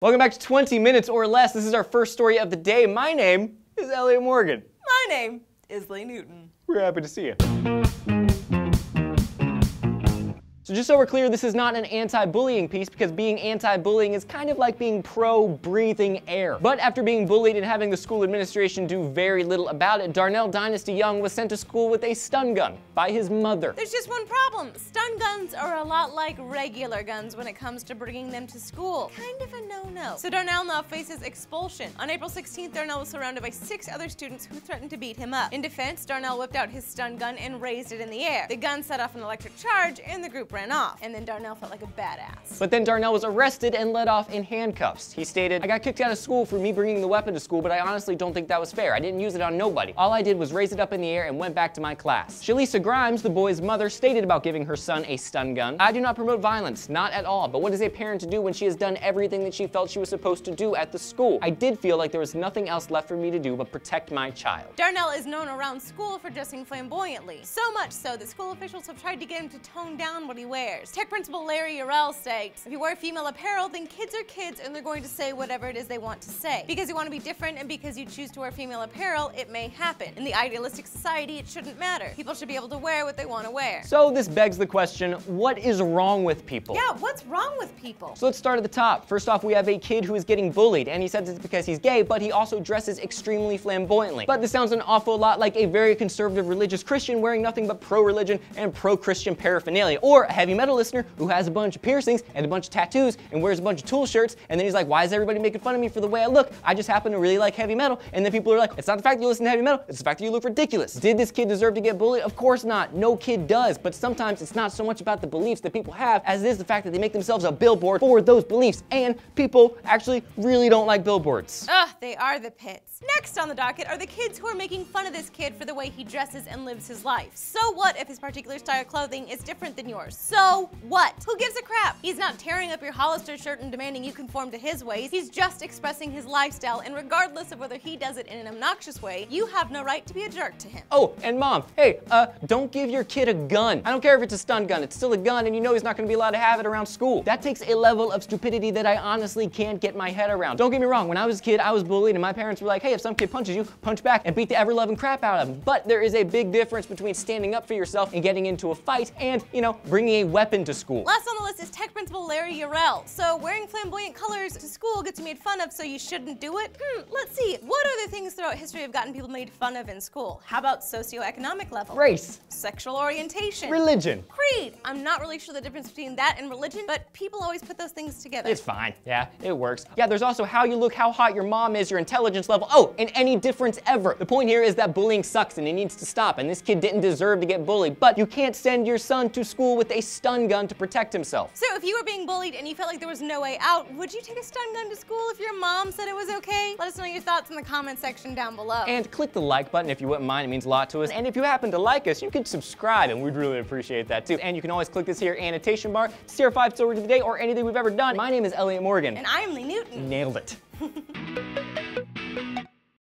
Welcome back to 20 Minutes or Less. This is our first story of the day. My name is Elliot Morgan. My name is Lee Newton. We're happy to see you. So just so we're clear, this is not an anti-bullying piece because being anti-bullying is kind of like being pro-breathing air. But after being bullied and having the school administration do very little about it, Darnell Dynasty Young was sent to school with a stun gun by his mother. There's just one problem. Stun guns are a lot like regular guns when it comes to bringing them to school. Kind of a no-no. So Darnell now faces expulsion. On April 16th, Darnell was surrounded by 6 other students who threatened to beat him up. In defense, Darnell whipped out his stun gun and raised it in the air. The gun set off an electric charge and the group ran off. And then Darnell felt like a badass. But then Darnell was arrested and let off in handcuffs. He stated, "I got kicked out of school for me bringing the weapon to school, but I honestly don't think that was fair. I didn't use it on nobody. All I did was raise it up in the air and went back to my class." Shalisa Grimes, the boy's mother, stated about giving her son a stun gun, "I do not promote violence, not at all, but what is a parent to do when she has done everything that she felt she was supposed to do at the school? I did feel like there was nothing else left for me to do but protect my child." Darnell is known around school for dressing flamboyantly. So much so that school officials have tried to get him to tone down what he wears. Tech principal Larry Urell states, "If you wear female apparel, then kids are kids and they're going to say whatever it is they want to say. Because you want to be different and because you choose to wear female apparel, it may happen. In the idealistic society, it shouldn't matter. People should be able to wear what they want to wear." So this begs the question, what is wrong with people? Yeah, what's wrong with people? So let's start at the top. First off, we have a kid who is getting bullied, and he says it's because he's gay, but he also dresses extremely flamboyantly. But this sounds an awful lot like a very conservative religious Christian wearing nothing but pro-religion and pro-Christian paraphernalia, or a heavy metal listener who has a bunch of piercings and a bunch of tattoos and wears a bunch of Tool shirts, and then he's like, "Why is everybody making fun of me for the way I look? I just happen to really like heavy metal." And then people are like, "It's not the fact that you listen to heavy metal, it's the fact that you look ridiculous." Did this kid deserve to get bullied? Of course not. No kid does. But sometimes it's not so much about the beliefs that people have as it is the fact that they make themselves a billboard for those beliefs, and people actually really don't like billboards. Ugh, they are the pits. Next on the docket are the kids who are making fun of this kid for the way he dresses and lives his life. So what if his particular style of clothing is different than yours? So what? Who gives a crap? He's not tearing up your Hollister shirt and demanding you conform to his ways. He's just expressing his lifestyle, and regardless of whether he does it in an obnoxious way, you have no right to be a jerk to him. Oh, and mom, hey, don't give your kid a gun. I don't care if it's a stun gun, it's still a gun, and you know he's not gonna be allowed to have it around school. That takes a level of stupidity that I honestly can't get my head around. Don't get me wrong, when I was a kid, I was bullied, and my parents were like, "Hey, if some kid punches you, punch back and beat the ever-loving crap out of him." But there is a big difference between standing up for yourself and getting into a fight and, you know, bringing a weapon to school. Last on the list is Tech Principal Larry Urell. So wearing flamboyant colors to school gets you made fun of, so you shouldn't do it? Let's see. What other things throughout history have gotten people made fun of in school? How about socioeconomic level? Race. Sexual orientation. Religion. Creed. I'm not really sure the difference between that and religion, but people always put those things together. It's fine. Yeah, it works. Yeah, there's also how you look, how hot your mom is, your intelligence level. Oh, and any difference ever. The point here is that bullying sucks and it needs to stop, and this kid didn't deserve to get bullied, but you can't send your son to school with a stun gun to protect himself. So if you were being bullied and you felt like there was no way out, would you take a stun gun to school if your mom said it was okay? Let us know your thoughts in the comment section down below. And click the like button if you wouldn't mind, it means a lot to us. And if you happen to like us, you can subscribe, and we'd really appreciate that too. And you can always click this here annotation bar to see our 5 stories of the day or anything we've ever done. My name is Elliot Morgan. And I am Lee Newton. Nailed it.